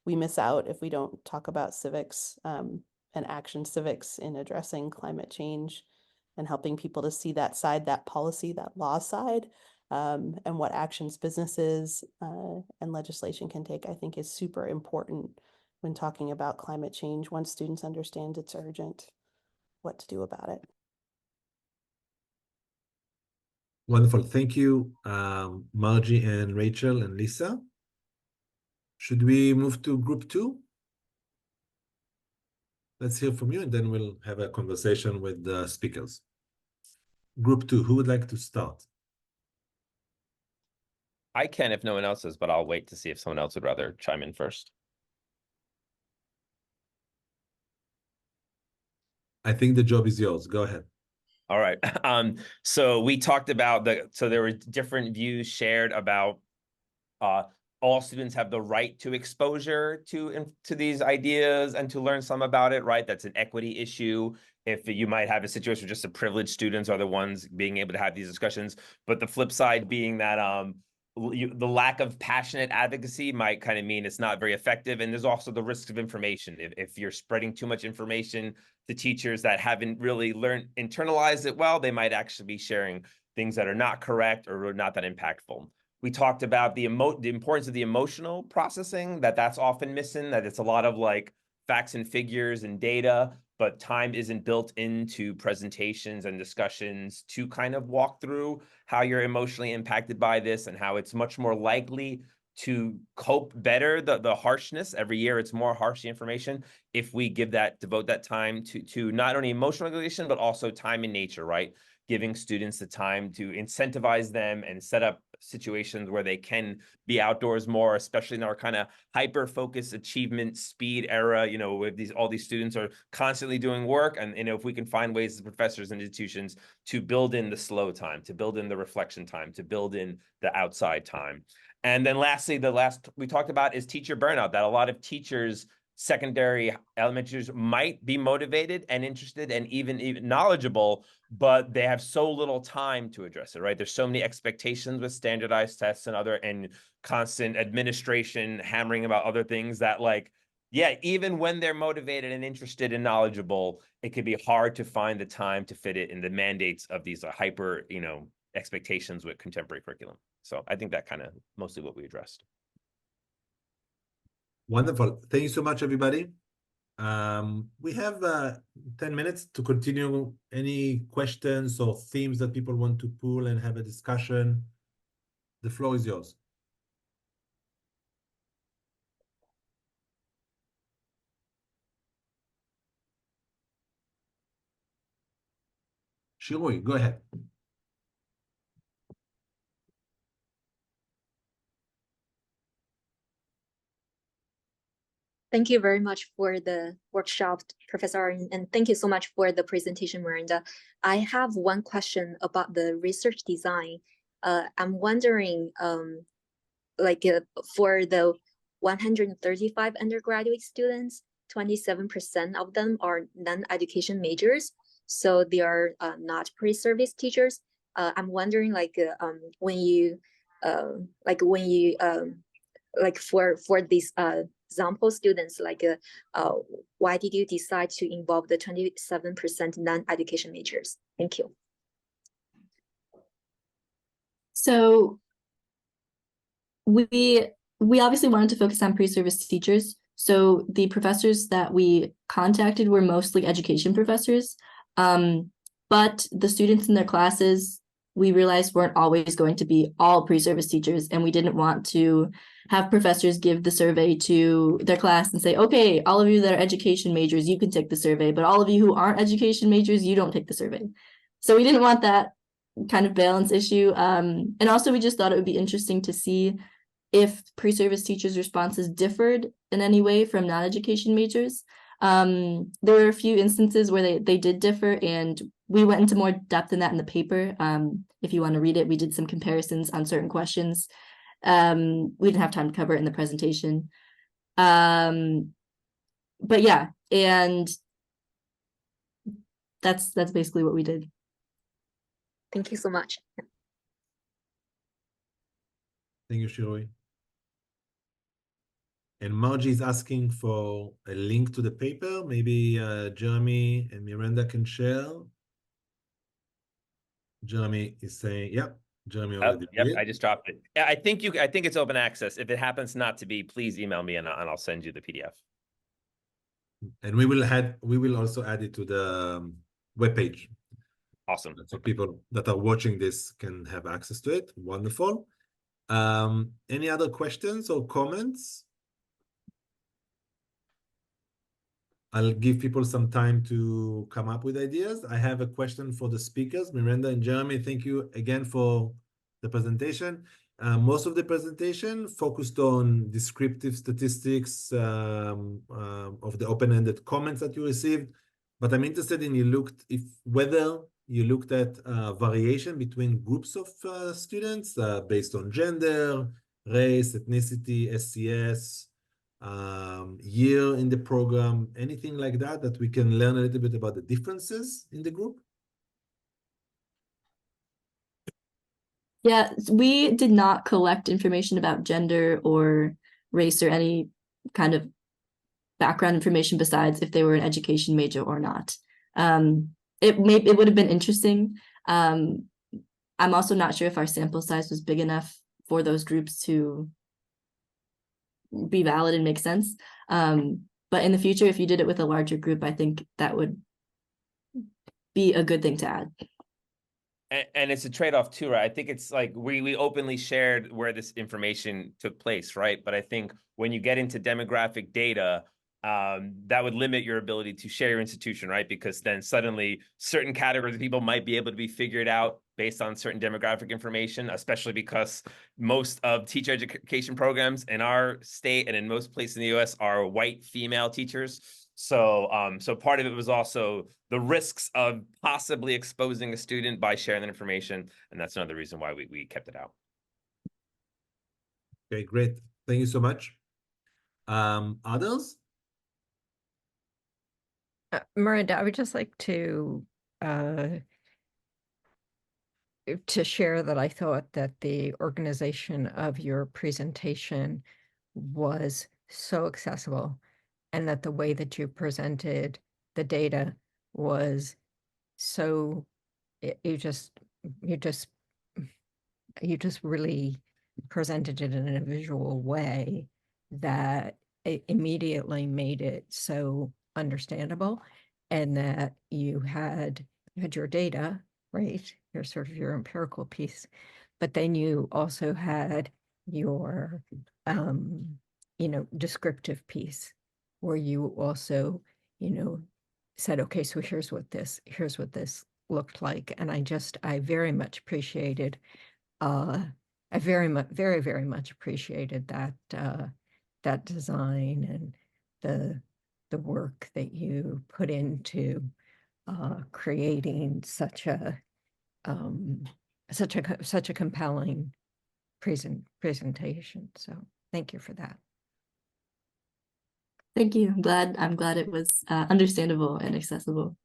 we miss out if we don't talk about civics and action civics in addressing climate change and helping people to see that side, that policy, that law side, and what actions businesses and legislation can take, I think is super important when talking about climate change. Once students understand it's urgent, what to do about it. Wonderful. Thank you, Margie and Rachel and Lisa. Should we move to Group 2? Let's hear from you, and then we'll have a conversation with the speakers. Group 2, who would like to start? I can if no one else is, but I'll wait to see if someone else would rather chime in first. I think the job is yours. Go ahead. All right. So we talked about so there were different views shared about all students have the right to exposure to these ideas and to learn some about it, right? That's an equity issue. If you might have a situation where just the privileged students are the ones being able to have these discussions, but the flip side being that the lack of passionate advocacy might kind of mean it's not very effective. And there's also the risks of information. If you're spreading too much information to teachers that haven't really internalized it well, they might actually be sharing things that are not correct or not that impactful. We talked about the importance of the emotional processing, that's often missing, that it's a lot of like facts and figures and data, but time isn't built into presentations and discussions to kind of walk through how you're emotionally impacted by this and how it's much more likely to cope better the harshness. Every year it's more harsh, the information, if we devote that time to not only emotional regulation, but also time in nature, right? Giving students the time to incentivize them and set up situations where they can be outdoors more, especially in our kind of hyper-focused achievement speed era, you know, with all these students are constantly doing work. And, you know, if we can find ways as professors and institutions to build in the slow time, to build in the reflection time, to build in the outside time. And then lastly, the last we talked about is teacher burnout, that a lot of teachers, secondary, elementaries might be motivated and interested and even knowledgeable, but they have so little time to address it, right? There's so many expectations with standardized tests and constant administration hammering about other things that, like, yeah, even when they're motivated and interested and knowledgeable, it can be hard to find the time to fit it in the mandates of these hyper, you know, expectations with contemporary curriculum. So I think that kind of mostly what we addressed. Wonderful. Thank you so much, everybody. We have 10 minutes to continue. Any questions or themes that people want to pull and have a discussion? The floor is yours. Shirui, go ahead. Thank you very much for the workshop, Professor, and thank you so much for the presentation, Miranda. I have one question about the research design. I'm wondering, for the 135 undergraduate students, 27% of them are non-education majors, so they are not pre-service teachers. I'm wondering, for these example students, why did you decide to involve the 27% non-education majors? Thank you. So we obviously wanted to focus on pre-service teachers. So the professors that we contacted were mostly education professors, but the students in their classes, we realized weren't always going to be all pre-service teachers, and we didn't want to have professors give the survey to their class and say, okay, all of you that are education majors, you can take the survey, but all of you who aren't education majors, you don't take the survey. So we didn't want that kind of balance issue. And also we just thought it would be interesting to see if pre-service teachers' responses differed in any way from non-education majors. There were a few instances where they did differ, and we went into more depth in that in the paper. If you want to read it, we did some comparisons on certain questions. We didn't have time to cover it in the presentation. But yeah, and that's basically what we did. Thank you so much. Thank you, Shirui. And Margie is asking for a link to the paper. Maybe Jeremy and Miranda can share. Jeremy is saying, yep. Jeremy already did. I just dropped it. Yeah, I think it's open access. If it happens not to be, please email me and I'll send you the PDF. And we will also add it to the webpage. Awesome. So people that are watching this can have access to it. Wonderful. Any other questions or comments? I'll give people some time to come up with ideas. I have a question for the speakers, Miranda and Jeremy. Thank you again for the presentation. Most of the presentation focused on descriptive statistics of the open-ended comments that you received, but I'm interested in whether you looked at variation between groups of students based on gender, race, ethnicity, SCS, year in the program, anything like that we can learn a little bit about the differences in the group? Yeah, we did not collect information about gender or race or any kind of background information besides if they were an education major or not. It would have been interesting. I'm also not sure if our sample size was big enough for those groups to be valid and make sense. But in the future, if you did it with a larger group, I think that would be a good thing to add. And it's a trade-off too, right? I think it's like we openly shared where this information took place, right? But I think when you get into demographic data, that would limit your ability to share your institution, right? Because then suddenly certain categories of people might be able to be figured out based on certain demographic information, especially because most of teacher education programs in our state and in most places in the US are white female teachers. So, so part of it was also the risks of possibly exposing a student by sharing that information. And that's another reason why we kept it out. Okay, great. Thank you so much. Others? Miranda, I would just like to share that I thought that the organization of your presentation was so accessible, and that the way that you presented the data was so, you just really presented it in a visual way that it immediately made it so understandable, and that you had your data, right? Your sort of your empirical piece, but then you also had your descriptive piece, where you also said, okay, so here's what this looked like. And I very much appreciated I very much appreciated that design and the work that you put into creating such a compelling presentation. So thank you for that. Thank you. I'm glad it was understandable and accessible.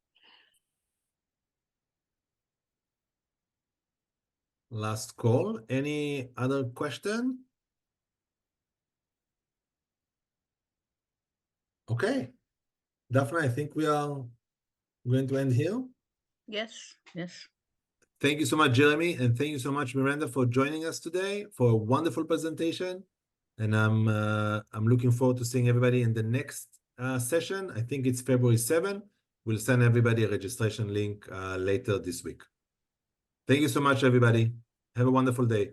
Last call. Any other question? Okay. Daphne, I think we are going to end here. Yes, yes. Thank you so much, Jeremy, and thank you so much, Miranda, for joining us today for a wonderful presentation. And I'm looking forward to seeing everybody in the next session. I think it's February 7. We'll send everybody a registration link later this week. Thank you so much, everybody. Have a wonderful day.